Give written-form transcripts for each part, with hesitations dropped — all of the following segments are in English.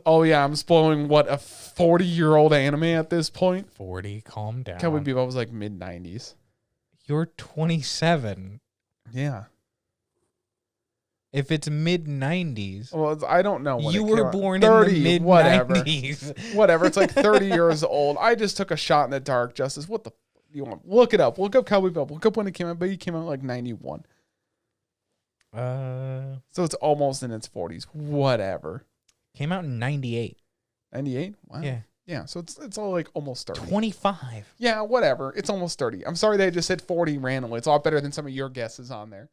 Oh, yeah, I'm spoiling, what, a 40-year-old anime at this point? 40, calm down. Cowboy Bebop was like mid-90s. You're 27. Yeah. If it's mid-90s, Well, I don't know when you it were came out. born 30, in the whatever. mid-90s. Whatever. It's like 30 years old. I just took a shot in the dark, Justice. What the you want? Look it up. Look up Cowboy Bebop. Look up when it came out. But it came out like 91. So it's almost in its 40s. Whatever. Came out in 98. 98? Wow. Yeah. Yeah, so it's all like almost 30. 25. Yeah, whatever. It's almost 30. I'm sorry they just said 40 randomly. It's a lot better than some of your guesses on there.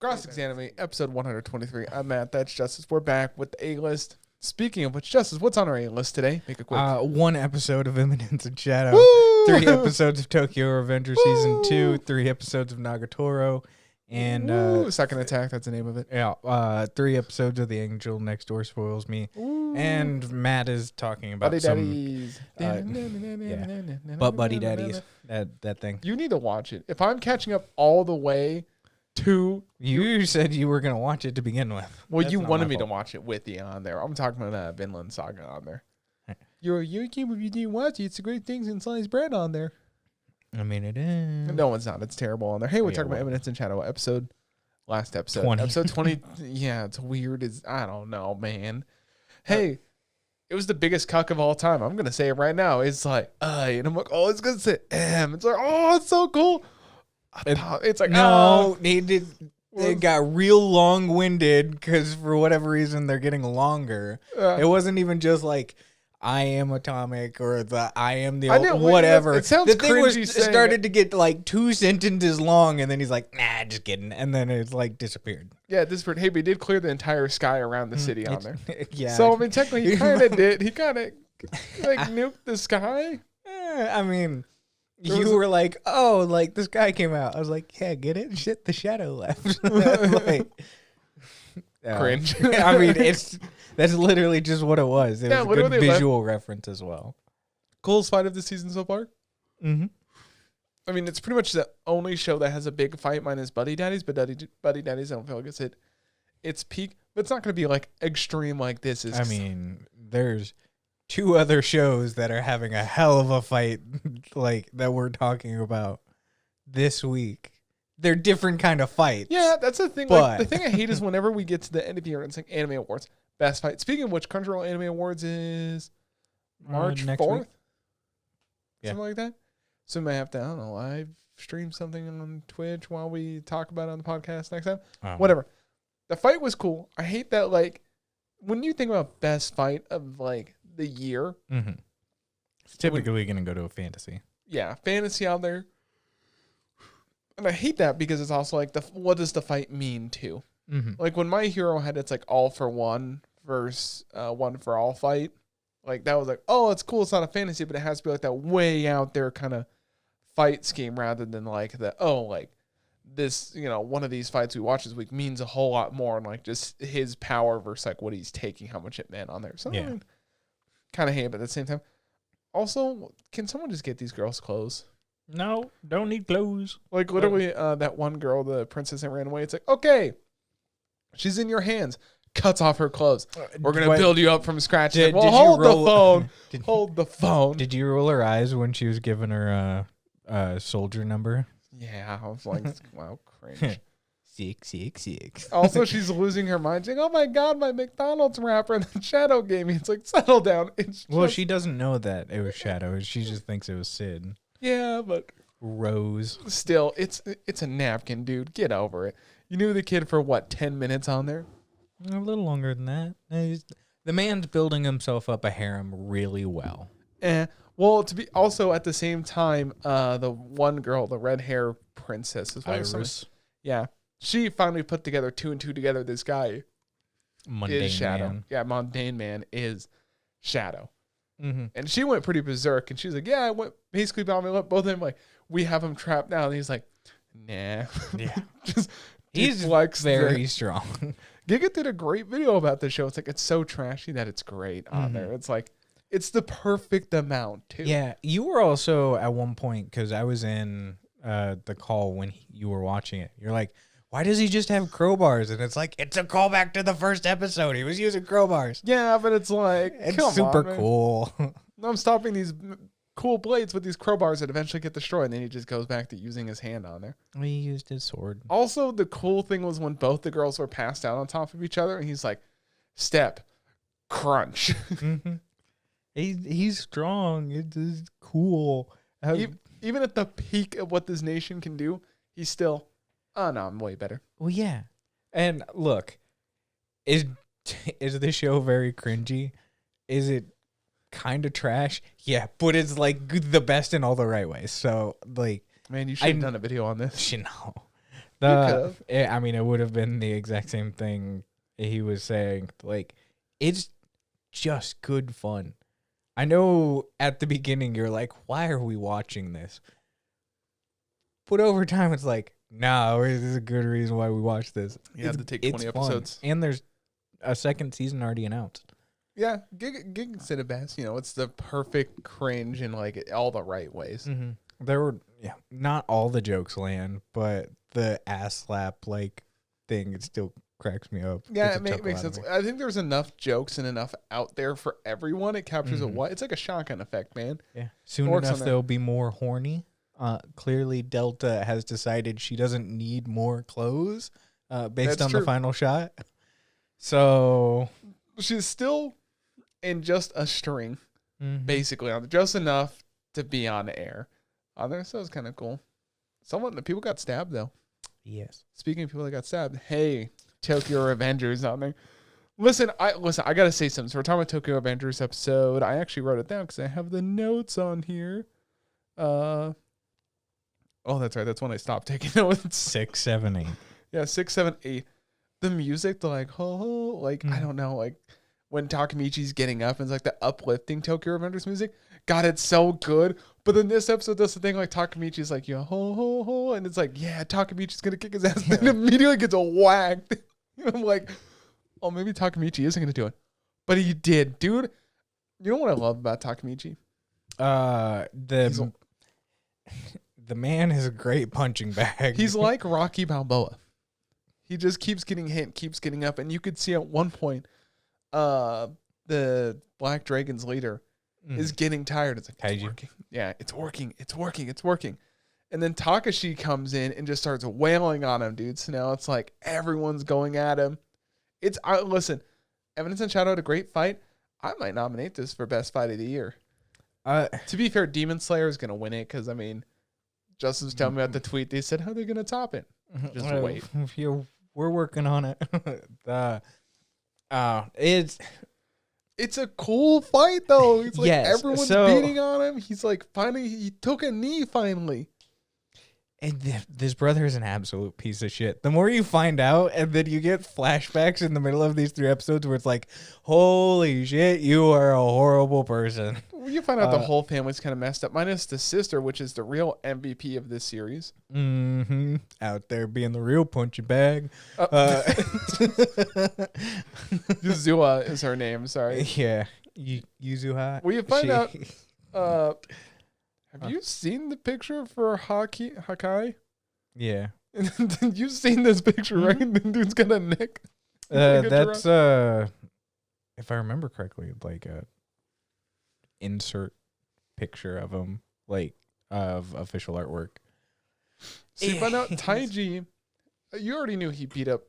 Gross ExAnime, episode 123. I'm Matt. That's Justice. We're back with the A-list. Speaking of which, Justice, what's on our A-list today? Make it quick. One episode of Eminence and Shadow. Woo! 3 episodes of Tokyo Revenger Season 2. 3 episodes of Nagatoro. And Second Attack, that's the name of it. Yeah, 3 episodes of The Angel Next Door Spoils Me. Ooh. And Matt is talking about Buddy some Daddies. Buddy Daddies. That thing. You need to watch it. If I'm catching up all the way to... You said you were going to watch it to begin with. Well, That's you not wanted my me to fault. watch it with you on there. I'm talking about Vinland Saga on there. You're a YouTube if you didn't watch it. It's the great things in sliced bread on there. I mean, it is. No, it's not. It's terrible on there. Hey, we're Yeah, talking about well. Eminence and Shadow last episode. 20. Episode 20. Yeah, it's weird. I don't know, man. Hey, it was the biggest cuck of all time. I'm going to say it right now. It's like, and I'm like, oh, it's going to say M. It's like, oh, it's so cool. It's like, No, they got real long-winded because for whatever reason they're getting longer. It wasn't even just like I am atomic or the I am the whatever. It sounds the thing was cringy saying started to get like 2 sentences long, and then he's like, "Nah, just kidding," and then it's like disappeared. Yeah, disparate. Hey, but he did clear the entire sky around the city on there. Yeah. So I mean, technically, he kind of did. He kind of like nuked the sky. I mean, you were like, "Oh, like this guy came out." I was like, "Yeah, get it? Shit, the shadow left." Like, Cringe. I mean, that's literally just what it was. It was a good visual reference as well. Coolest fight of the season so far. Mm-hmm. I mean, it's pretty much the only show that has a big fight minus Buddy Daddies, but Buddy Daddies, I don't feel like it's hit its peak. But it's not going to be like extreme like this is. I mean, there's 2 other shows that are having a hell of a fight like that we're talking about this week. They're different kind of fights. Yeah, that's the thing. But Like, the thing I hate is whenever we get to the end of the year and it's like Anime Awards, best fight. Speaking of which, Crunchyroll Anime Awards is March next 4th? week? Yeah. Something like that. So we might have to, I don't know, live stream something on Twitch while we talk about it on the podcast next time. Whatever. The fight was cool. I hate that, like, when you think about best fight of, like, the year. Mm-hmm. It's typically going to go to a fantasy. Yeah, fantasy out there. And I hate that because it's also like, what does the fight mean to? Mm-hmm. Like when My Hero had its like all for one versus one for all fight, like that was like, oh, it's cool. It's not a fantasy, but it has to be like that way out there kind of fight scheme rather than like like this, one of these fights we watch this week means a whole lot more and like just his power versus like what he's taking, how much it meant on there. So yeah. I mean, kind of hate it, but at the same time, also, can someone just get these girls clothes? No, don't need clothes. Like literally that one girl, the princess that ran away, it's like, okay, she's in your hands. Cuts off her clothes. We're going to build you up from scratch. Hold the phone. Hold the phone. Did you roll her eyes when she was giving her soldier number? Yeah, I was like, wow, cringe. 666. Also, she's losing her mind. Saying, oh my God, my McDonald's wrapper and the Shadow gave me. It's like, settle down. Well, she doesn't know that it was Shadow. She just thinks it was Sid. Yeah, but Rose. Still, it's a napkin, dude. Get over it. You knew the kid for what, 10 minutes on there? A little longer than that. The man's building himself up a harem really well. Well, to be also at the same time, the one girl, the red hair princess, Iris. Yeah, she finally put together 2 and 2 together. This guy is Shadow. Man. Yeah, Mundane Man is Shadow. Mm-hmm. And she went pretty berserk, and she's like, yeah, I went basically bound me up. Both of them like, we have him trapped now. And he's like, nah. Yeah. He's very strong. Giga did a great video about the show. It's like, it's so trashy that it's great on there. It's like, it's the perfect amount, too. Yeah, you were also at one point, because I was in the call when you were watching it. You're like, why does he just have crowbars? And it's like, it's a callback to the first episode. He was using crowbars. Yeah, but it's like, it's come super on, cool. I'm stopping these cool blades with these crowbars that eventually get destroyed, and then he just goes back to using his hand on there. He used his sword. Also, the cool thing was when both the girls were passed out on top of each other, and he's like, step, crunch. Mm-hmm. He's strong. It's cool. Even at the peak of what this nation can do, he's still, oh no, I'm way better. Well, yeah. And look, is this show very cringy? Is it kind of trash? Yeah, but it's like the best in all the right ways. So like, man, you should have done a video on this. You know, I mean, it would have been the exact same thing he was saying. Like, it's just good fun. I know at the beginning you're like, why are we watching this? But over time, it's like, no, this is a good reason why we watch this. You have to take 20 episodes. And there's a second season already announced. Yeah, Gig said it best. You know, it's the perfect cringe in like all the right ways. Mm-hmm. There were, not all the jokes land, but the ass slap like thing, it still cracks me up. Yeah, it makes sense. I think there's enough jokes and enough out there for everyone. It captures it's like a shotgun effect, man. Yeah. Soon enough, there'll be more horny. Clearly, Delta has decided she doesn't need more clothes based on the final shot. So she's still in just a string, basically, on just enough to be on air on there. So it's kind of cool. The people got stabbed though. Yes. Speaking of people that got stabbed, hey, Tokyo Avengers on there. Listen, I gotta say something. So we're talking about Tokyo Avengers episode. I actually wrote it down because I have the notes on here. Oh, that's right. That's when I stopped taking notes. 6, 7, 8. Yeah, 6, 7, 8. The music, the like, I don't know, like when Takamichi's getting up and it's like the uplifting Tokyo Avengers music. God, it's so good. But then this episode does the thing like Takamichi's like, yo, ho, and it's like, yeah, Takamichi's gonna kick his ass. Then immediately gets whacked. I'm like, oh, maybe Takamichi isn't gonna do it, but he did, dude. You know what I love about Takamichi? The man is a great punching bag. He's like Rocky Balboa. He just keeps getting hit, keeps getting up, and you could see at one point, the Black Dragon's leader is getting tired. It's like, it's working. Yeah, it's working. And then Takashi comes in and just starts wailing on him, dude. So now it's like everyone's going at him. Listen, Eminence and Shadow had a great fight. I might nominate this for best fight of the year. To be fair, Demon Slayer is going to win it because, I mean, Justin was telling me about the tweet. They said, how are they going to top it? Just wait. We're working on it. It's a cool fight, though. It's like everyone's beating on him. He's like, finally, he took a knee finally. And this brother is an absolute piece of shit. The more you find out, and then you get flashbacks in the middle of these 3 episodes where it's like, holy shit, you are a horrible person. You find out the whole family's kind of messed up, minus the sister, which is the real MVP of this series. Mm-hmm. Out there being the real punching bag. Yuzua is her name, sorry. Yeah. Yuzuha. Well, you find out... have you seen the picture for Hakai? Yeah. You've seen this picture, right? The dude's got a neck. That's if I remember correctly, like a insert picture of him, like of official artwork. So you find out Taiji, you already knew he beat up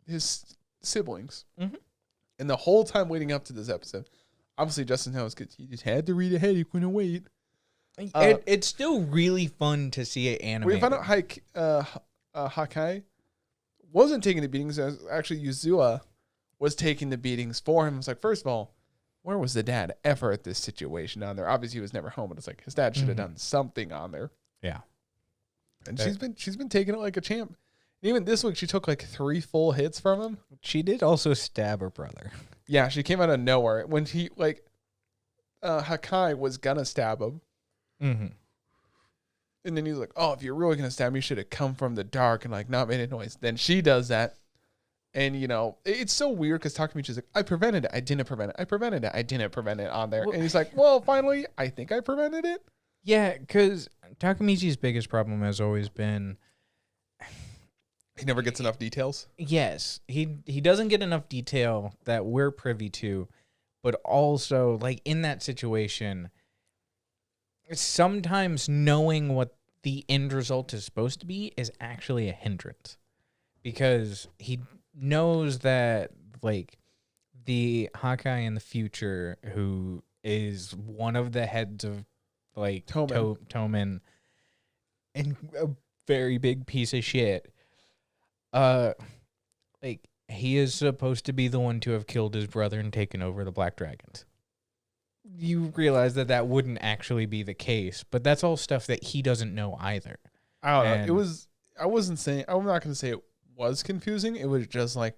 his siblings. Mm-hmm. And the whole time leading up to this episode, obviously Justin knows because he just had to read ahead. He couldn't wait. It's still really fun to see it animated. We found out Hakai wasn't taking the beatings. Actually, Yuzua was taking the beatings for him. It's like, first of all, where was the dad ever at this situation on there? Obviously, he was never home, but it's like his dad should have done something on there. Yeah, and she's been taking it like a champ. And even this week, she took like 3 full hits from him. She did also stab her brother. Yeah, she came out of nowhere when he Hakai was gonna stab him. Mm-hmm. And then he's like, oh, if you're really going to stab me, you should have come from the dark and like not made a noise. Then she does that. And, you know, it's so weird because Takamichi's like, I prevented it. I didn't prevent it. I prevented it. I didn't prevent it on there. And he's like, well, finally, I think I prevented it. Yeah, because Takamichi's biggest problem has always been He never gets enough details. Yes, he doesn't get enough detail that we're privy to, but also like in that situation, sometimes knowing what the end result is supposed to be is actually a hindrance, because he knows that like the Hawkeye in the future, who is one of the heads of like Toman, and a very big piece of shit. Like he is supposed to be the one to have killed his brother and taken over the Black Dragons. You realize that wouldn't actually be the case, but that's all stuff that he doesn't know either. I don't know. I'm not going to say it was confusing. It was just like,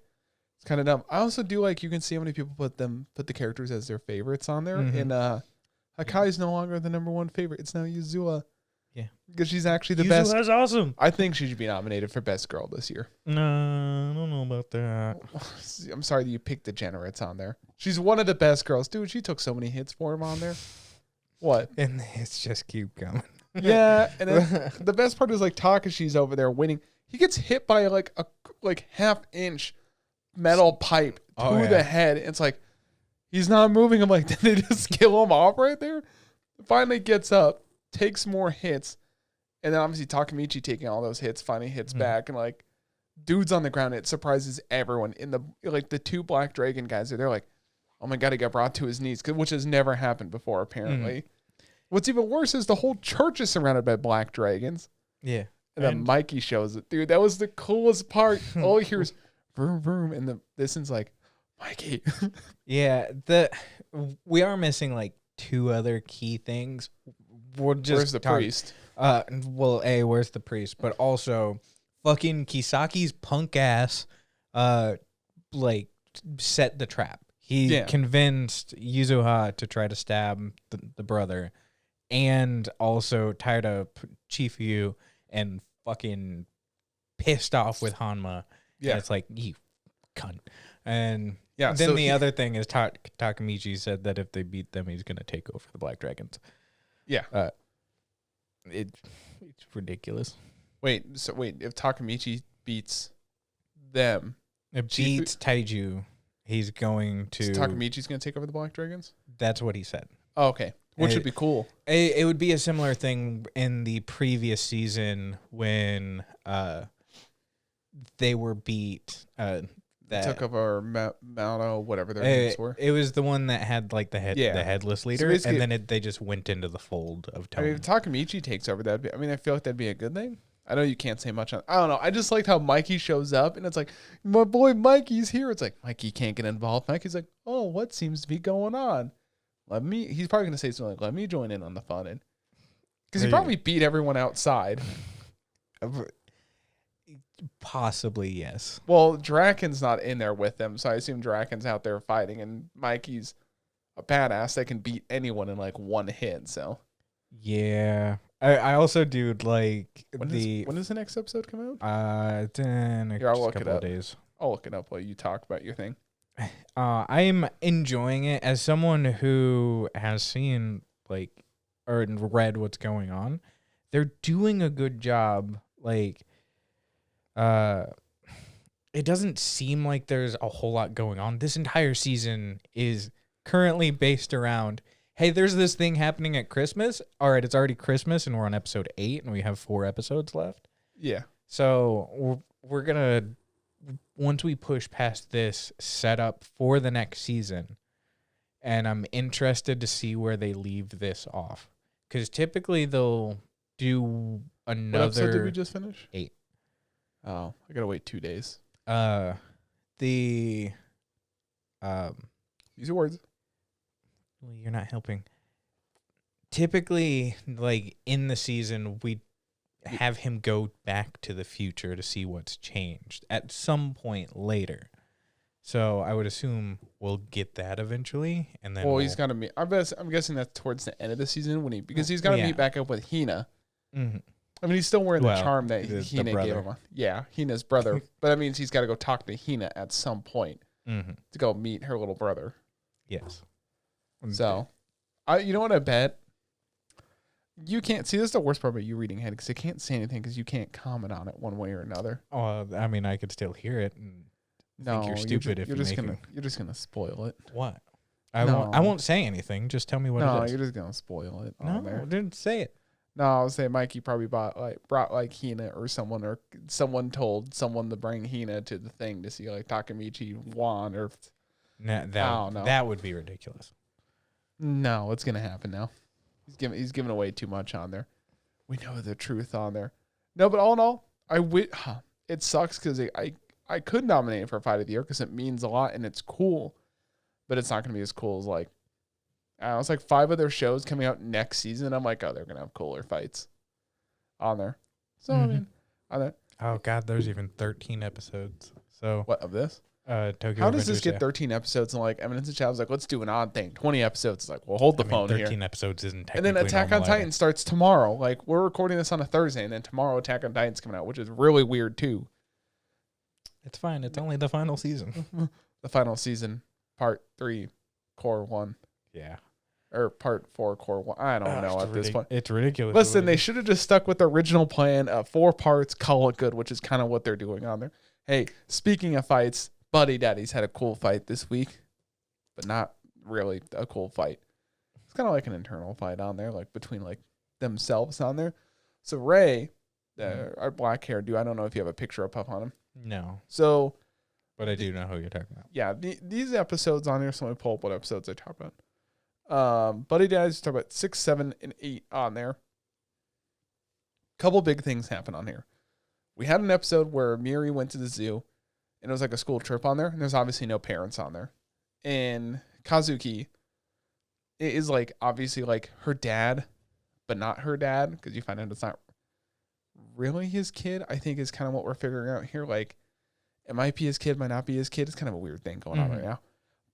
it's kind of dumb. I also do like, you can see how many people put the characters as their favorites on there. Mm-hmm. And Hakai is no longer the number one favorite. It's now Yuzua. Yeah. Because she's actually the best. Yuzua's awesome. I think she should be nominated for Best Girl this year. No, I don't know about that. I'm sorry that you picked degenerates on there. She's one of the best girls. Dude, she took so many hits for him on there. What? And it's just keep coming. Yeah, and then the best part is like Takashi's over there winning. He gets hit by like a half-inch metal pipe to the head. It's like, he's not moving. I'm like, did they just kill him off right there? Finally gets up, takes more hits, and then obviously Takamichi taking all those hits, finally hits back, and like, dude's on the ground. It surprises everyone. In the two Black Dragon guys, they're like, oh my god, he got brought to his knees, which has never happened before apparently. What's even worse is the whole church is surrounded by Black Dragons. Yeah. And then Mikey shows it. Dude, that was the coolest part. All he hears, vroom, vroom, and this one's like, Mikey. Yeah, we are missing like two other key things. Where's the priest? Well, where's the priest? But also, fucking Kisaki's punk ass, like, set the trap. He convinced Yuzuha to try to stab the brother, and also tied up Chifu and fucking pissed off with Hanma. Yeah, and it's like, you cunt. And then the other thing is Takamichi said that if they beat them, he's gonna take over the Black Dragons. Yeah, it's ridiculous. Wait, if Takamichi beats them, beats Taiju, he's going to. So Takamichi's going to take over the Black Dragons? That's what he said. Oh, okay. Which would be cool. It would be a similar thing in the previous season when they were beat. That took over Mauno, whatever their names were. It was the one that had like the headless leader, so and then they just went into the fold of Tony. I mean, if Takamichi takes over, I feel like that'd be a good thing. I know you can't say much on. I don't know. I just liked how Mikey shows up, and it's like, my boy Mikey's here. It's like, Mikey can't get involved. Mikey's like, oh, what seems to be going on? He's probably gonna say something like, let me join in on the fun, because he probably beat everyone outside. Possibly, yes. Well, Draken's not in there with them, so I assume Draken's out there fighting, and Mikey's a badass that can beat anyone in like one hit. So, yeah. I also do like when does the next episode come out? In a couple of days. I'll look it up while you talk about your thing. I'm enjoying it as someone who has seen like or read what's going on. They're doing a good job. Like, it doesn't seem like there's a whole lot going on. This entire season is currently based around, hey, there's this thing happening at Christmas. All right, it's already Christmas, and we're on episode 8, and we have 4 episodes left. Yeah. So we're going to, once we push past this, set up for the next season. And I'm interested to see where they leave this off. Because typically they'll do another... What episode did we just finish? 8. Oh, I got to wait 2 days. Use your words. Well, you're not helping. Typically, like, in the season, we have him go back to the future to see what's changed at some point later. So I would assume we'll get that eventually, and then he's got to meet. I'm guessing that's towards the end of the season because he's got to meet back up with Hina. Mm-hmm. I mean, he's still wearing the charm that Hina gave him. Yeah, Hina's brother, but that means he's got to go talk to Hina at some point to go meet her little brother. Yes. So, you know what I bet? You can't see. This is the worst part about you reading ahead because I can't say anything because you can't comment on it one way or another. Oh, I mean, I could still hear it and think you're stupid if you're just gonna spoil it. What? I won't say anything. Just tell me what it is. No, you're just gonna spoil it. No, I didn't say it. No, I was saying Mikey probably brought Hina or someone told someone to bring Hina to the thing to see like Takemichi won or. That would be ridiculous. No, it's gonna happen now. He's giving away too much on there. We know the truth on there. No, but all in all, it sucks because I could nominate it for Fight of the Year because it means a lot and it's cool, but it's not gonna be as cool as like. It's like 5 other shows coming out next season. I'm like, oh, they're gonna have cooler fights on there. So I mean, on that. Oh God, there's even 13 episodes. So what of this? Tokyo How does this Revengers, get 13 episodes and like Eminence and Shadow's like, let's do an odd thing. 20 episodes. It's like, well, hold the phone 13 here. episodes isn't technically. And then Attack on Titan starts tomorrow. Like we're recording this on a Thursday, and then tomorrow Attack on Titan's coming out, which is really weird too. It's fine. It's only the final season. The final season, part 3, core 1. Yeah. Or part 4, core 1. I don't know at this point. It's ridiculous. Listen, they should have just stuck with the original plan of 4 parts, call it good, which is kind of what they're doing on there. Hey, speaking of fights, Buddy Daddies had a cool fight this week, but not really a cool fight. It's kind of like an internal fight on there, like between like themselves on there. So Ray, our black hair dude, I don't know if you have a picture up on him. No. So. But I do know who you're talking about. Yeah, these episodes on here, so let me pull up what episodes I talk about. Buddy Daddies talk about 6, 7, and 8 on there. Couple big things happen on here. We had an episode where Miri went to the zoo, and it was like a school trip on there, and there's obviously no parents on there. And Kazuki is like obviously like her dad, but not her dad, because you find out it's not really his kid, I think is kind of what we're figuring out here. Like, it might be his kid, might not be his kid. It's kind of a weird thing going on right now.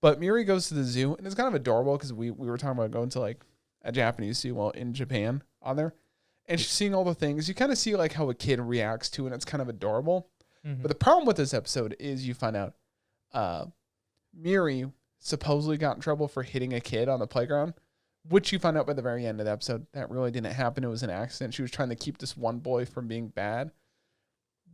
But Miri goes to the zoo, and it's kind of adorable because we were talking about going to like a Japanese zoo in Japan on there. And she's seeing all the things. You kind of see like how a kid reacts to it, and it's kind of adorable. But the problem with this episode is you find out Miri supposedly got in trouble for hitting a kid on the playground, which you find out by the very end of the episode. That really didn't happen. It was an accident. She was trying to keep this one boy from being bad.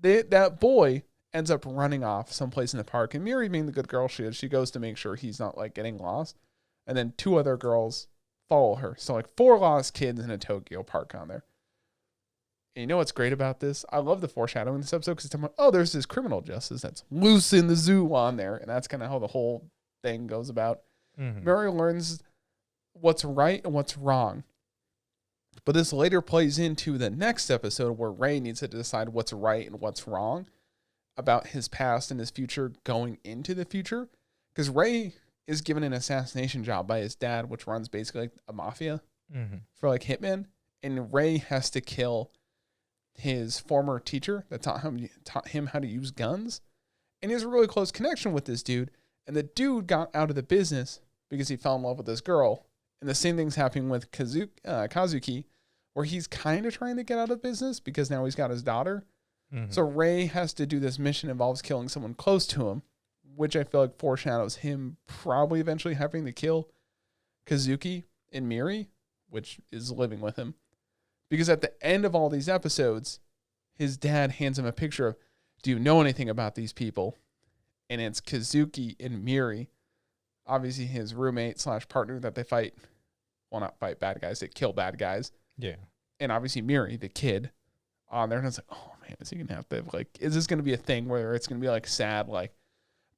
That boy ends up running off someplace in the park. And Miri, being the good girl she is, she goes to make sure he's not like getting lost. And then 2 other girls follow her. So like 4 lost kids in a Tokyo park on there. And you know what's great about this? I love the foreshadowing in this episode because it's talking about, oh, there's this criminal justice that's loose in the zoo on there. And that's kind of how the whole thing goes about. Miri learns what's right and what's wrong. But this later plays into the next episode where Ray needs to decide what's right and what's wrong about his past and his future going into the future. Because Ray is given an assassination job by his dad, which runs basically like a mafia for like hitmen. And Ray has to kill his former teacher that taught him how to use guns. And he has a really close connection with this dude. And the dude got out of the business because he fell in love with this girl. And the same thing's happening with Kazuki, where he's kind of trying to get out of business because now he's got his daughter. So Ray has to do this mission that involves killing someone close to him, which I feel like foreshadows him probably eventually having to kill Kazuki and Miri, which is living with him. Because at the end of all these episodes, his dad hands him a picture of, do you know anything about these people? And it's Kazuki and Miri, obviously his roommate / partner that they fight. Well, not fight bad guys, they kill bad guys. Yeah. And obviously Miri, the kid, on there. And it's like, oh man, is he going to have to, like, is this going to be a thing where it's going to be like sad, like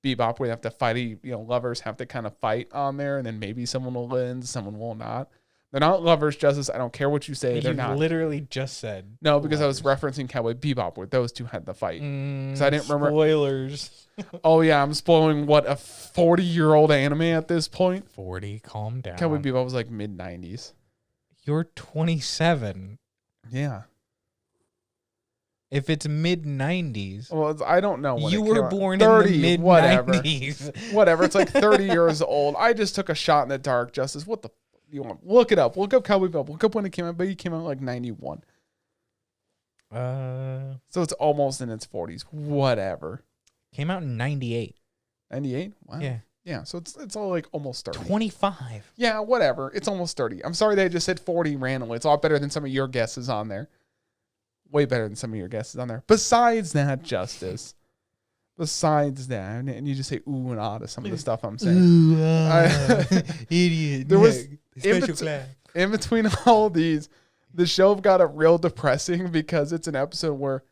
Bebop, where they have to fight, lovers have to kind of fight on there, and then maybe someone will win, someone will not. They're not lovers, Justice. I don't care what you say. They're not. Literally just said. No, because lovers. I was referencing Cowboy Bebop, where those two had the fight. Because I didn't remember. Spoilers. Oh, yeah. I'm spoiling what, a 40-year-old anime at this point? 40. Calm down. Cowboy Bebop was like mid-90s. You're 27. Yeah. If it's mid-90s. Well, I don't know when you were born 30, in the mid-90s. Whatever. It's like 30 years old. I just took a shot in the dark, Justice. What the you want? Look it up. Look up Cowboy Bebop. Look up when it came out. But it came out like 91. So it's almost in its 40s. Whatever. Came out in 98. 98? Wow. Yeah. Yeah, so it's all like almost 30. 25. Yeah, whatever. It's almost 30. I'm sorry they just said 40 randomly. It's a lot better than some of your guesses on there. Way better than some of your guesses on there. Besides that, Justice. Besides that, and you just say ooh and ah to some of the stuff I'm saying. Ooh, idiot. There was special class. in between all of these, the show got real depressing because it's an episode where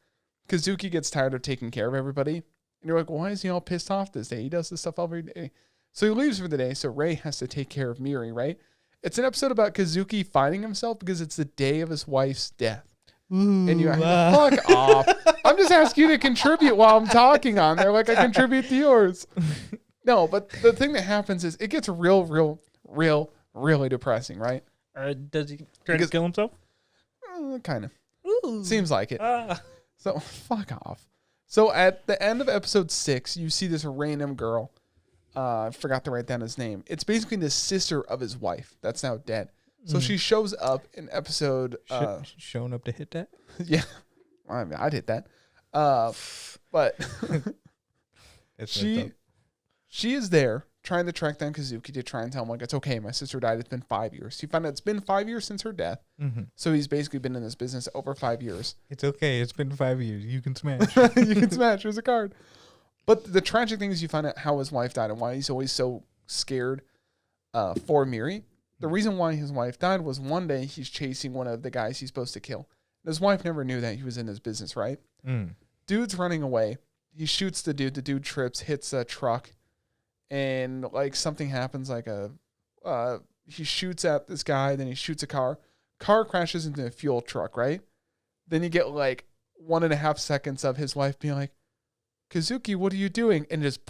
Kazuki gets tired of taking care of everybody. And you're like, why is he all pissed off this day? He does this stuff every day. So he leaves for the day, so Rei has to take care of Miri, right? It's an episode about Kazuki finding himself because it's the day of his wife's death. Ooh, And you're like, fuck off. I'm just asking you to contribute while I'm talking on there like I contribute to yours. No, but the thing that happens is it gets really depressing, right? Does he try to kill himself? Kind of. Ooh. Seems like it. So, fuck off. So, at the end of episode 6, you see this random girl. I forgot to write down his name. It's basically the sister of his wife that's now dead. So she shows up in episode... showing up to hit that? Yeah. I mean, I'd hit that. But she is there trying to track down Kazuki to try and tell him, like, it's okay. My sister died. It's been 5 years. You find out it's been 5 years since her death. Mm-hmm. So he's basically been in this business over 5 years. It's okay. It's been 5 years. You can smash. You can smash. Here's a card. But the tragic thing is you find out how his wife died and why he's always so scared for Miri. The reason why his wife died was one day he's chasing one of the guys he's supposed to kill. His wife never knew that he was in his business, right? Mm. Dude's running away. He shoots the dude. The dude trips, hits a truck, and like something happens. Like he shoots at this guy, then he shoots a car. Car crashes into a fuel truck, right? Then you get like 1.5 seconds of his wife being like, "Kazuki, what are you doing?" And just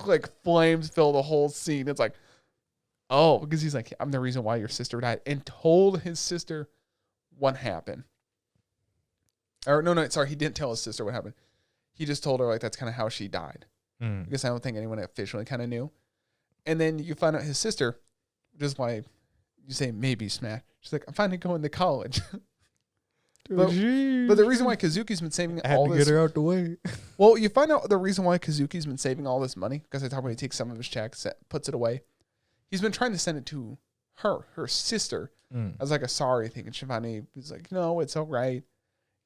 like flames fill the whole scene. It's like, oh, because he's like, I'm the reason why your sister died, and told his sister what happened. Or no, sorry, he didn't tell his sister what happened. He just told her like that's kind of how she died. Because I don't think anyone officially kind of knew. And then you find out his sister, which is why you say maybe smash. She's like, I'm finally going to college. But the reason why Kazuki's been saving all this... get her out the way. Well, you find out the reason why Kazuki's been saving all this money, because I talk about he takes some of his checks, puts it away. He's been trying to send it to her sister, as like a sorry thing. And Shivani was like, no, it's all right.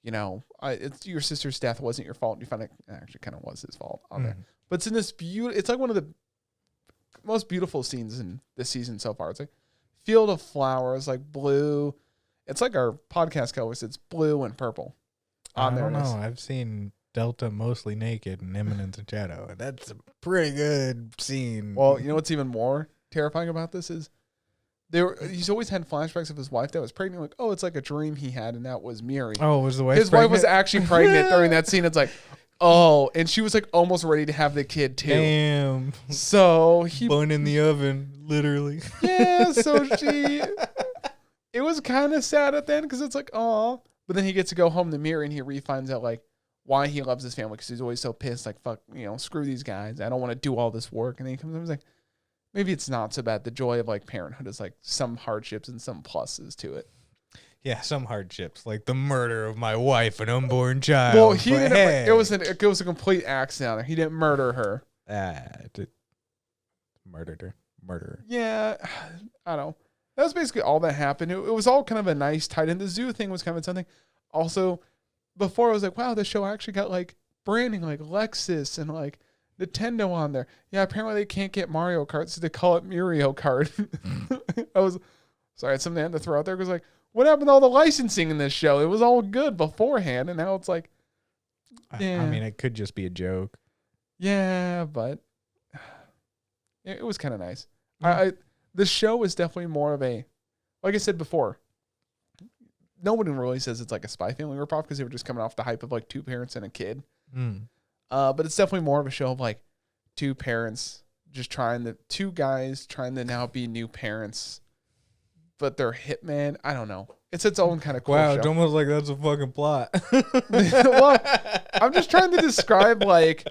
You know, it's your sister's death wasn't your fault. And you find it actually kind of was his fault on there. But it's in this it's like one of the most beautiful scenes in this season so far. It's like field of flowers, like blue. It's like our podcast colors. It's blue and purple. I don't know. I've seen Delta mostly naked and Eminence and Shadow. That's a pretty good scene. Well, you know what's even more terrifying about this is he's always had flashbacks of his wife that was pregnant. Like, oh, it's like a dream he had, and that was Miri. Oh, was the wife his pregnant? wife was actually pregnant during that scene. It's like, oh, and she was like almost ready to have the kid too. Damn. So he bone in the oven, literally. Yeah. So it was kind of sad at the end because it's like, oh, but then he gets to go home to Miri and he finds out like why he loves his family because he's always so pissed. Like, fuck, screw these guys. I don't want to do all this work. And then he comes and he's like, maybe it's not so bad. The joy of like parenthood is like some hardships and some pluses to it. Yeah, some hardships, like the murder of my wife and unborn child. Well, he didn't. Hey. It was a complete accident. He didn't murder her. Murdered her. Yeah, I don't know. That was basically all that happened. It was all kind of a nice tight end. The zoo thing was kind of something. Also, before I was like, wow, the show actually got like branding, like Lexus and like Nintendo on there. Yeah, apparently they can't get Mario Kart, so they call it Mario Kart. I was sorry, it's something I had to throw out there because like, what happened to all the licensing in this show? It was all good beforehand, and now it's like, yeah. I mean, it could just be a joke. Yeah, but it was kind of nice. The show is definitely more of a, like I said before, nobody really says it's like a Spy Family ripoff because they were just coming off the hype of like two parents and a kid. But it's definitely more of a show of like two parents two guys trying to now be new parents, but they're hitman. I don't know. It's its own kind of cool show. It's almost like that's a fucking plot. Well, I'm just trying to describe like,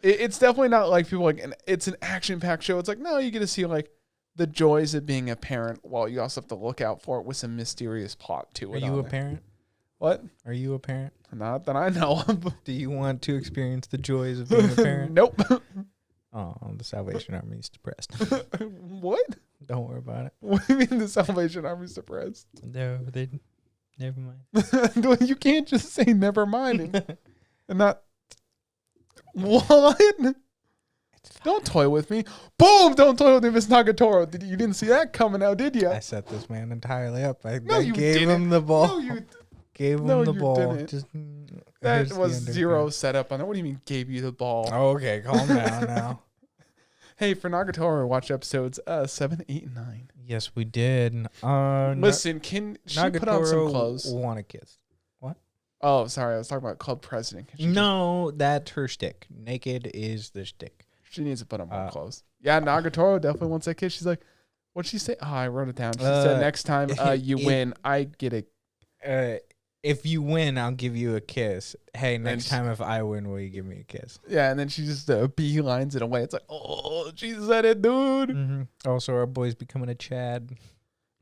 it's definitely not like people like, it's an action-packed show. It's like, no, you get to see like the joys of being a parent while you also have to look out for it with some mysterious plot to it. Are you a parent? What? Are you a parent? Not that I know of. Do you want to experience the joys of being a parent? Nope. Oh, the Salvation Army's depressed. What? Don't worry about it. What do you mean the Salvation Army's depressed? They never mind. No, you can't just say never mind and not. What? Don't toy with me. Boom! Don't toy with me, Miss Nagatoro. You didn't see that coming out, did you? I set this man entirely up. I you gave didn't. him the ball. No, you Gave him No, the you ball. didn't. Just, That here's was the zero Undertaker. setup on that. What do you mean gave you the ball? Oh, okay, calm down now. Hey, for Nagatoro, watch episodes 7, 8, and 9. Yes, we did. Listen, can she put on some clothes? Want a kiss? What? Oh, sorry. I was talking about Club President. Can she No, that's her shtick. Naked is the shtick. she needs to put on more clothes. Yeah, Nagatoro definitely wants that kiss. She's like, what'd she say? Oh, I wrote it down. She said, next time you win, I get a... If you win, I'll give you a kiss. Hey, next she- time if I win, will you give me a kiss? Yeah, and then she just beelines it away. It's like, oh, she said it, dude. Mm-hmm. Also, our boy's becoming a Chad.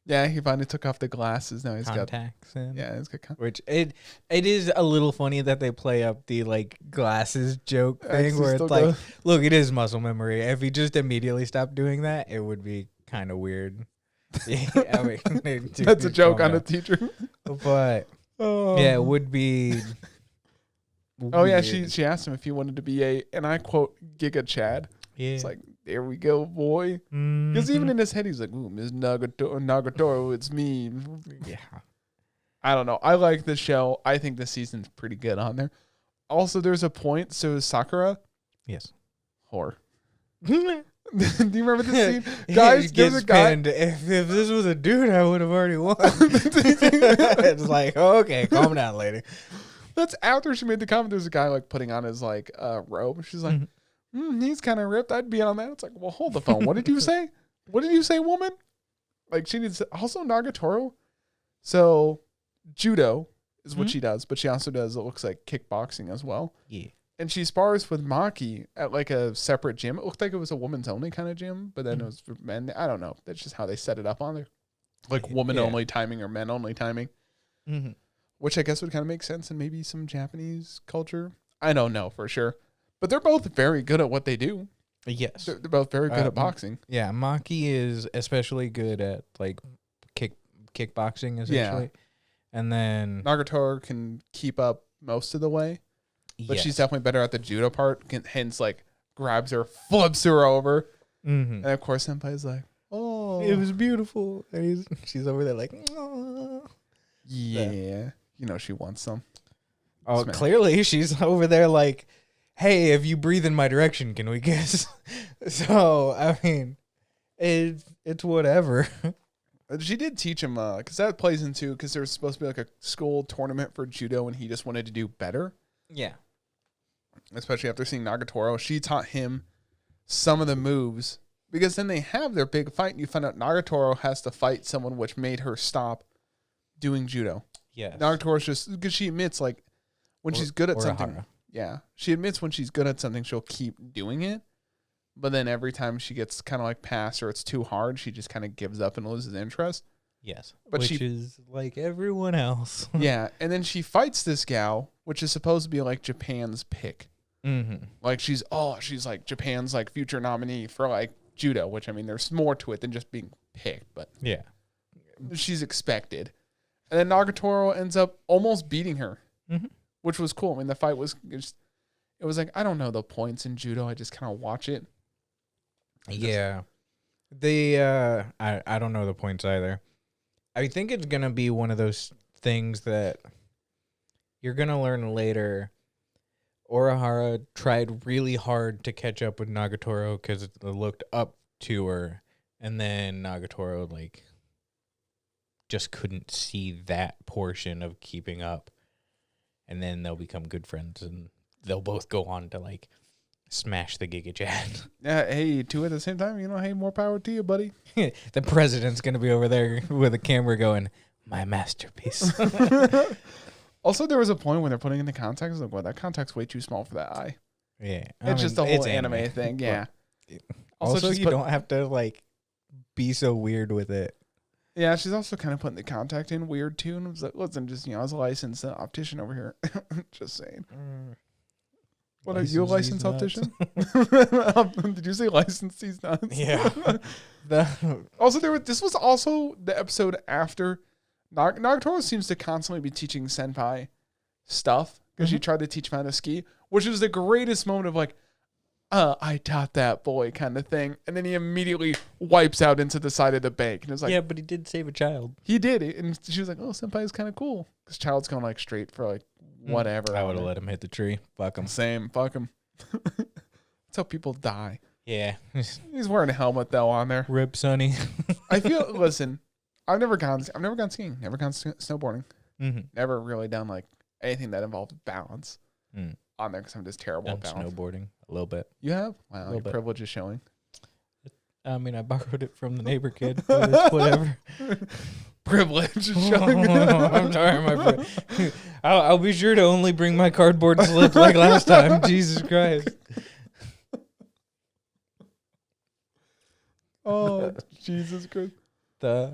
Yeah, he finally took off the glasses. Now he's Contacts in. got... Yeah, he's got... Which it is a little funny that they play up the like glasses joke Yeah, 'cause thing he where still it's like, goes- look, it is muscle memory. If he just immediately stopped doing that, it would be kind of weird. I mean, That's a joke on a it. teacher. But Oh. yeah, it would be. Oh, yeah, weird. she asked him if he wanted to be a, and I quote, Giga Chad. Yeah. It's like, there we go, boy. Because even in his head, he's like, ooh, Miss Nagatoro, it's me. yeah. I don't know. I like the show. I think the season's pretty good on there. Also, there's a point. So Sakura, Yes. whore. Do you remember the scene? He Guys, there's gets a guy. pinned. If this was a dude, I would have already won. It's like, okay, calm down, lady. That's after she made the comment. There's a guy like putting on his like robe. She's like, he's kind of ripped. I'd be on that. It's like, well, hold the phone. What did you say? What did you say, woman? Like she needs also Nagatoro. So judo is what she does, but she also does, it looks like, kickboxing as well. Yeah. And she spars with Maki at like a separate gym. It looked like it was a woman's only kind of gym, but then it was for men. I don't know. That's just how they set it up on there. Like woman only timing or men only timing. Mm-hmm. Which I guess would kind of make sense in maybe some Japanese culture. I don't know for sure. But they're both very good at what they do. Yes. They're both very good at boxing. Yeah, Maki is especially good at like kickboxing essentially. And then Nagatoro can keep up most of the way. But she's definitely better at the judo part. Hence, like, grabs her, flips her over. Mm-hmm. And of course, Senpai's like, oh. It was beautiful. And she's over there like, oh. Yeah. You know she wants some. Oh, Smash. clearly she's over there like, hey, if you breathe in my direction, can we kiss? So, I mean, it's whatever. She did teach him, because that plays into, because there was supposed to be like a school tournament for judo and he just wanted to do better. Yeah. Especially after seeing Nagatoro. She taught him some of the moves. Because then they have their big fight and you find out Nagatoro has to fight someone, which made her stop doing judo. Yes. Nagatoro's just, because she admits, like, when she's good at something. Urahara. Yeah. She admits when she's good at something, she'll keep doing it. But then every time she gets kind of like past or it's too hard, she just kind of gives up and loses interest. Yes. But which is like everyone else. Yeah. And then she fights this gal, which is supposed to be like Japan's pick. Mm-hmm. Like she's like Japan's like future nominee for like judo, which I mean, there's more to it than just being picked, but Yeah. she's expected. And then Nagatoro ends up almost beating her, which was cool. I mean, the fight was just, it was like, I don't know the points in judo. I just kind of watch it. Yeah. I don't know the points either. I think it's going to be one of those things that you're going to learn later. Urahara tried really hard to catch up with Nagatoro because it looked up to her. And then Nagatoro, like, just couldn't see that portion of keeping up. And then they'll become good friends and they'll both go on to, like, smash the Giga Chad. Yeah, hey, two at the same time, you know, hey, more power to you, buddy. The president's going to be over there with a camera going, my masterpiece. Also, there was a point when they're putting in the contacts, like, well, that contact's way too small for that eye. Yeah. It's just the whole anime thing, yeah. Also, just you don't have to, like, be so weird with it. Yeah, she's also kind of putting the contact in weird too. And I was like, listen, just, you know, I was a licensed optician over here. Just saying. What are you, a licensed optician? Did you say licensed these nuts? Yeah. Also, this was also the episode after Nagatoro seems to constantly be teaching Senpai stuff because she tried to teach Matt to ski, which was the greatest moment of like, I taught that boy kind of thing. And then he immediately wipes out into the side of the bank. And it's like, yeah, but he did save a child. he did it. And she was like, oh, Senpai is kind of cool. Because Child's going like straight for like whatever. I would have let him hit the tree. Fuck him. Same. Fuck him. That's how people die. Yeah. He's wearing a helmet though on there. Rip Sonny. I feel, listen, I've never gone skiing, never gone snowboarding. Never really done like anything that involved balance on there because I'm just terrible at balance. Snowboarding a little bit. You have? Wow, your privilege is showing. I mean, I borrowed it from the neighbor kid, but it's whatever. Privilege is showing. I'm sorry, my friend. I'll be sure to only bring my cardboard slip like last time. Jesus Christ. Oh, Jesus Christ.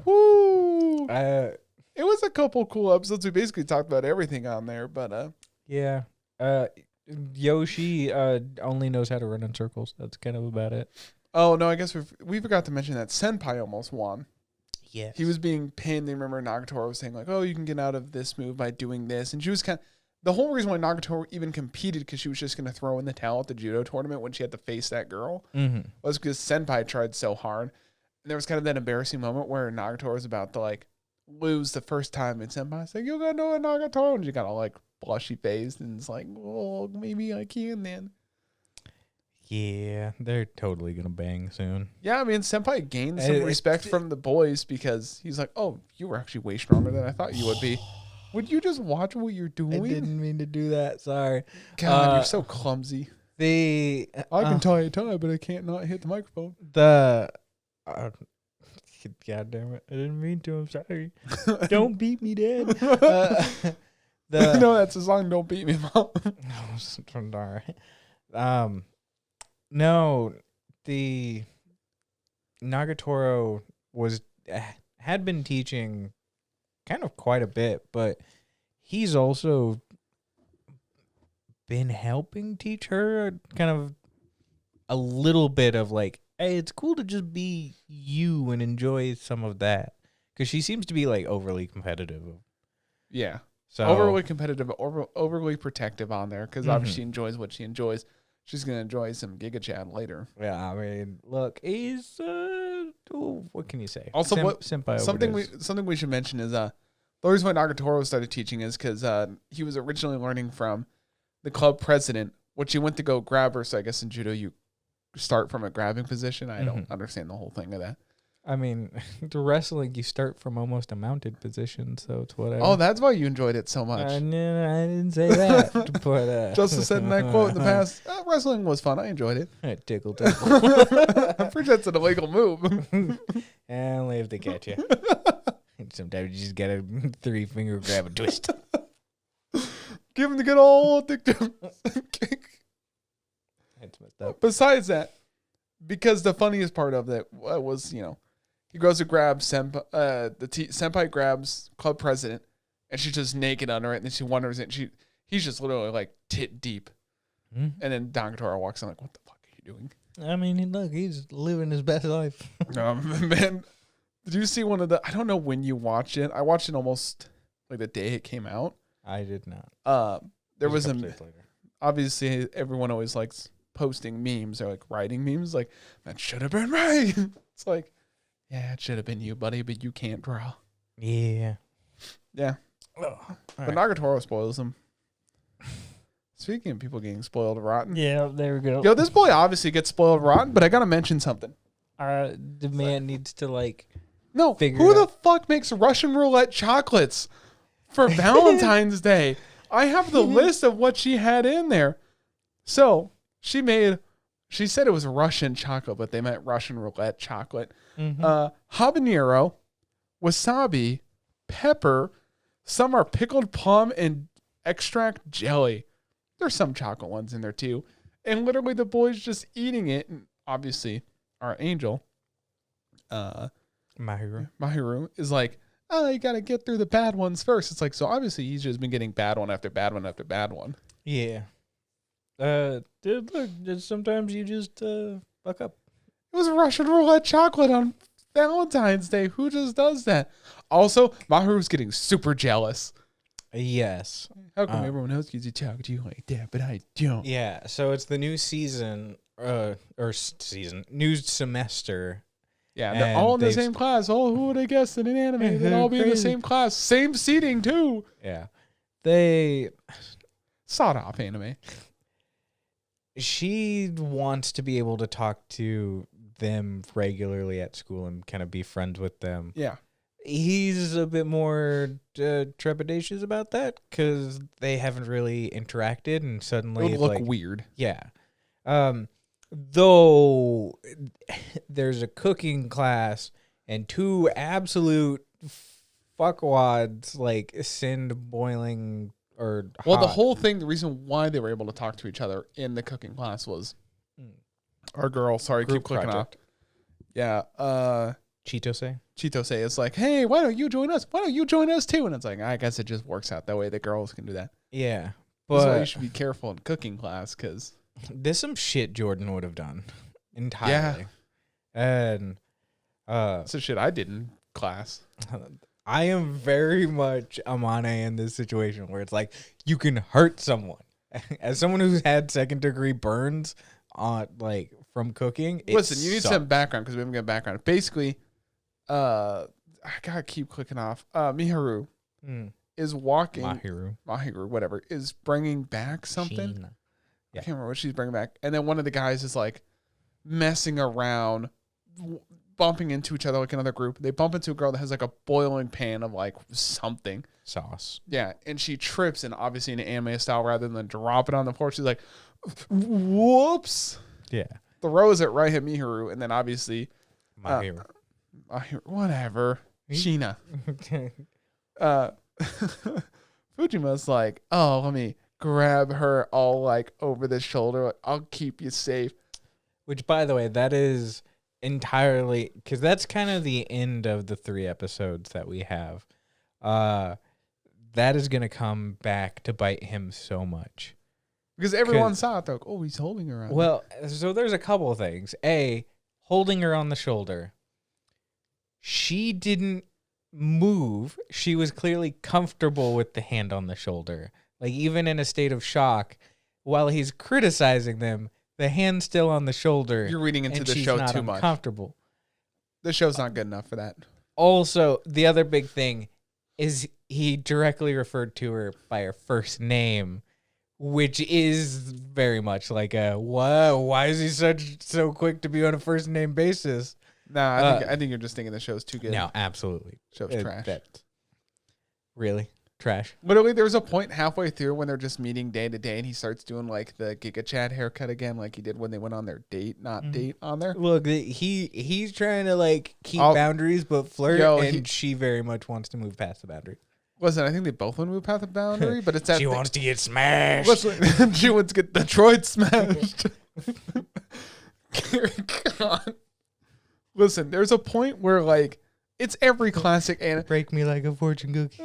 Woo. It was a couple cool episodes. We basically talked about everything on there, but yeah. Yoshi only knows how to run in circles. That's kind of about it. Oh no, I guess we forgot to mention that Senpai almost won. Yeah, he was being pinned. And remember Nagatoro was saying like, "Oh, you can get out of this move by doing this," and she was kind of the whole reason why Nagatoro even competed because she was just going to throw in the towel at the judo tournament when she had to face that girl was because Senpai tried so hard. And there was kind of that embarrassing moment where Nagatoro was about to like lose the first time, and Senpai's like, "You gotta know a Nagatoro," and she got all like blushy faced, and it's like, "Well, maybe I can then." Yeah, they're totally gonna bang soon. Yeah, I mean, Senpai gained some respect from the boys because he's like, "Oh, you were actually way stronger than I thought you would be." Would you just watch what you're doing? I didn't mean to do that. Sorry. God, you're so clumsy. I can tie a tie, but I can't not hit the microphone. God damn it! I didn't mean to. I'm sorry. Don't beat me, Dad. No, that's a song. Don't beat me, Mom. All right. No, the Nagatoro had been teaching kind of quite a bit, but he's also been helping teach her kind of a little bit of like, hey, it's cool to just be you and enjoy some of that. Because she seems to be like overly competitive. Yeah. So overly competitive, overly protective on there because obviously she enjoys what she enjoys. She's going to enjoy some Giga Chad later. Yeah, I mean, look, he's, what can you say? Also, Senpai something we should mention is the reason why Nagatoro started teaching is because he was originally learning from the club president, which he went to go grab her. So I guess in judo, you start from a grabbing position. I don't understand the whole thing of that. I mean, the wrestling, you start from almost a mounted position, so it's whatever. Oh, that's why you enjoyed it so much. No, I didn't say that. But Justus said in that quote in the past, wrestling was fun. I enjoyed it. Tickle. I'm pretty sure that's an illegal move. And only if they catch you. Sometimes you just got a 3-finger grab and twist. Give him the good old kick. That's messed up. Besides that, because the funniest part of that was, he goes to grab Senpai, Senpai grabs club president, and she's just naked under it, and then she wonders it. He's just literally like tit deep, and then Nagatoro walks in like, "What the fuck are you doing?" I mean, look, he's living his best life. Man, did you see one of the? I don't know when you watched it. I watched it almost like the day it came out. I did not. There was obviously everyone always likes posting memes or like writing memes like that should have been right. It's like, yeah, it should have been you, buddy, but you can't draw. Yeah. But Nagatoro spoils them. Speaking of people getting spoiled rotten. Yeah, there we go. Yo, this boy obviously gets spoiled rotten, but I gotta mention something. The man needs to who the fuck makes Russian roulette chocolates for Valentine's Day? I have the list of what she had in there. So she said it was Russian chocolate, but they meant Russian roulette chocolate. Habanero, wasabi, pepper. Some are pickled plum and extract jelly. There's some chocolate ones in there too. And literally the boy's just eating it. And obviously our angel, Mahiru is like, oh, you got to get through the bad ones first. It's like, so obviously he's just been getting bad one after bad one after bad one. Yeah. Dude, look, sometimes you just fuck up. It was Russian roulette chocolate on Valentine's Day. Who just does that? Also, Maharu's getting super jealous. Yes. How come everyone else gets to talk to you like that, but I don't? Yeah, so it's the new season, new semester. Yeah, they're all in the same class. Oh, who would have guessed in an anime? They'd all be in the same class. Same seating, too. Yeah. They... Sawed off anime. She wants to be able to talk to them regularly at school and kind of be friends with them. Yeah. He's a bit more trepidatious about that because they haven't really interacted, and suddenly it would look weird. Yeah. Though there's a cooking class and two absolute fuckwads like send boiling or hot. Well, the whole thing, the reason why they were able to talk to each other in the cooking class was our girl. Sorry, Group keep clicking project. off. Yeah. Chitose is like, hey, why don't you join us? Why don't you join us too? And it's like, I guess it just works out that way. The girls can do that. Yeah. That's why you But should be careful in cooking class because there's some shit Jordan would have done entirely. Yeah. And it's the shit I did in class. I am very much Amane in this situation where it's like you can hurt someone. As someone who's had second-degree burns on like from cooking, Listen, you need sucks. some background because we haven't got background. Basically, I gotta keep clicking off. Miharu is walking. Mahiru, whatever, is bringing back something. Sheena. I can't remember what she's bringing back. And then one of the guys is like messing around, bumping into each other like another group. They bump into a girl that has like a boiling pan of like something. Sauce. Yeah, and she trips, and obviously in an anime style, rather than drop it on the floor, she's like, whoops. Yeah. Throws it right at Miharu, and then obviously Mahiru. whatever. Sheena. Fujima's like, oh, let me grab her all like over the shoulder. Like, I'll keep you safe. Which, by the way, that is entirely because that's kind of the end of the 3 episodes that we have. That is gonna come back to bite him so much Because everyone saw it. They're like, oh, he's holding her. Well, so there's a couple of things. A, holding her on the shoulder. She didn't move. She was clearly comfortable with the hand on the shoulder. Like, even in a state of shock, while he's criticizing them, the hand's still on the shoulder. You're reading into the show too much. Comfortable. The show's not good enough for that. Also, the other big thing is he directly referred to her by her first name, which is very much like a, whoa, why is he so quick to be on a first name basis? Nah, I think you're just thinking the show's too good. No, absolutely. Show's trash. Really? Trash. Literally, there was a point halfway through when they're just meeting day to day, and he starts doing like the Giga Chad haircut again, like he did when they went on their date, date on there. Look, he's trying to like keep boundaries, but flirt, she very much wants to move past the boundary. Listen, I think they both want to move past the boundary, but it's that she wants to get smashed. Listen, she wants to get Detroit smashed. God. Listen, there's a point where like it's every classic anime. Break me like a fortune cookie.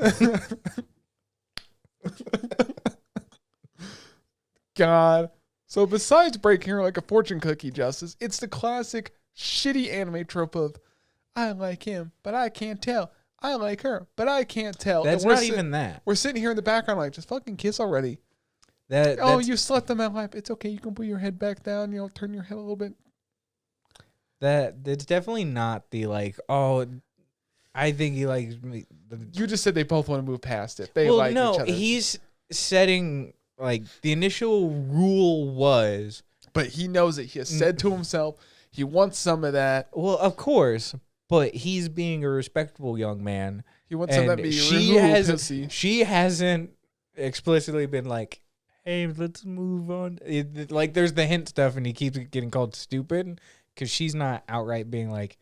God. So besides breaking her like a fortune cookie, Justice, it's the classic shitty anime trope of I like him, but I can't tell. I like her, but I can't tell. That's not even that. We're sitting here in the background like, just fucking kiss already. Oh, you slept in my lap. It's okay. You can put your head back down. You know, turn your head a little bit. It's definitely not the like, oh, I think he likes me. You just said they both want to move past it. They like each other. He's setting like the initial rule was. But he knows it. He has said to himself, he wants some of that. Well, of course. But he's being a respectable young man. He wants some of that. She hasn't explicitly been like, "Hey, let's move on." Like, there's the hint stuff, and he keeps getting called stupid because she's not outright being like,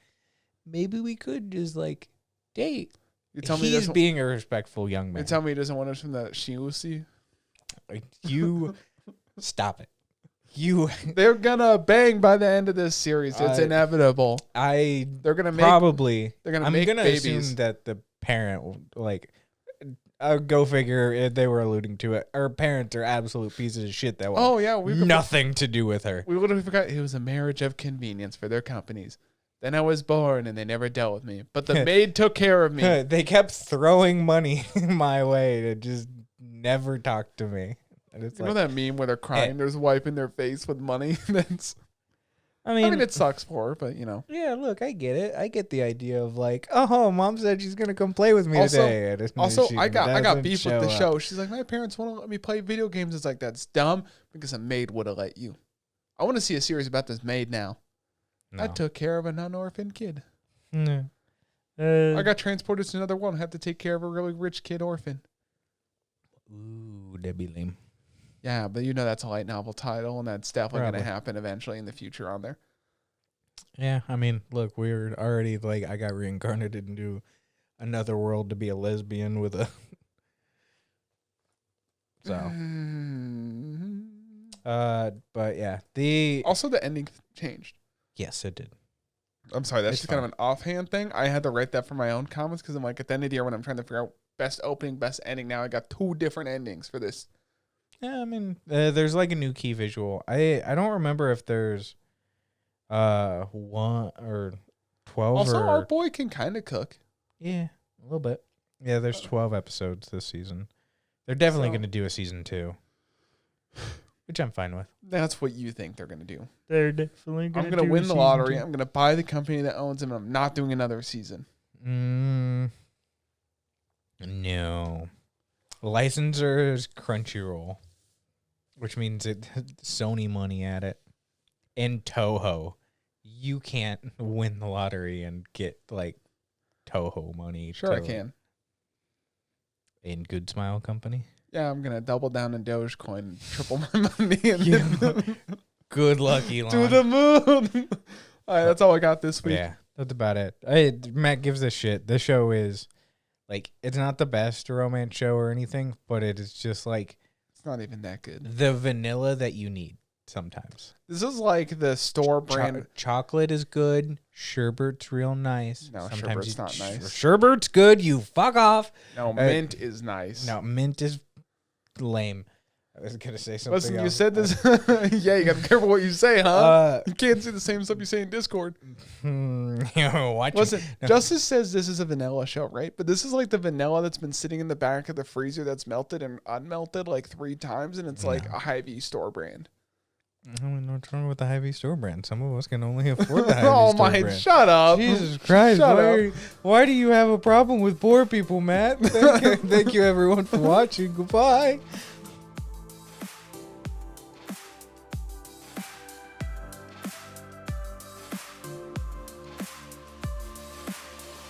"Maybe we could just like date." You tell me he's being a respectful young man. You tell me he doesn't want us from that Shiusi. You stop it. They're gonna bang by the end of this series. It's inevitable. They're gonna make. Probably. They're gonna make babies. Assume that the parent will, like. Go figure. They were alluding to it. Her parents are absolute pieces of shit that want nothing to do with her. We literally forgot it was a marriage of convenience for their companies. Then I was born and they never dealt with me. But the maid took care of me. They kept throwing money my way to just never talk to me. And it's know that meme where they're crying, there's wiping their face with money? I mean, it sucks for her, but you know. Yeah, look, I get it. I get the idea of like, oh, mom said she's gonna come play with me today. I got beef with the show. She's like, my parents won't let me play video games. It's like, that's dumb because a maid would have let you. I want to see a series about this maid now. No. I took care of an unorphaned kid. No. I got transported to another one. I have to take care of a really rich kid orphan. Ooh, that'd be lame. Yeah, but you know that's a light novel title, and that's definitely going to happen eventually in the future on there. Yeah, I mean, look, we're already, like, I got reincarnated into another world to be a lesbian with a... So. But, yeah. Also, the ending changed. Yes, it did. I'm sorry, that's just kind of an offhand thing. I had to write that for my own comments, because I'm like, at the end of the year, when I'm trying to figure out best opening, best ending, now I got 2 different endings for this. Yeah, I mean, there's like a new key visual. I don't remember if there's 1 or 12. Also, our boy can kind of cook. Yeah, a little bit. Yeah, there's 12 episodes this season. They're definitely going to do a season 2, which I'm fine with. That's what you think they're going to do. They're definitely going to. I'm going to win the lottery. I'm going to buy the company that owns them, and I'm not doing another season. No. Licensor is Crunchyroll, which means it Sony money at it, and Toho. You can't win the lottery and get like Toho money. Sure, I can. In Good Smile Company. Yeah, I'm gonna double down in Dogecoin and triple my money. Good luck, Elon. To the moon. All right, that's all I got this week. Yeah, that's about it. Matt gives a shit. This show is like, it's not the best romance show or anything, but it is just like, it's not even that good. The vanilla that you need sometimes. This is like the store brand. Chocolate is good. Sherbert's real nice. No, Sherbert's not nice. Sherbert's good. You fuck off. No, mint is nice. No, mint is lame. I was going to say something Listen, else. you said this. Yeah, you got to be careful what you say, huh? You can't say the same stuff you say in Discord. Listen, Justus says this is a vanilla show, right? But this is like the vanilla that's been sitting in the back of the freezer that's melted and unmelted like 3 times, and it's like a Hy-Vee store brand. I mean, what's wrong with the Hy-Vee store brand? Some of us can only afford the Hy-Vee store brand. Shut up. Jesus Christ. Why do you have a problem with poor people, Matt? Thank you everyone for watching. Goodbye.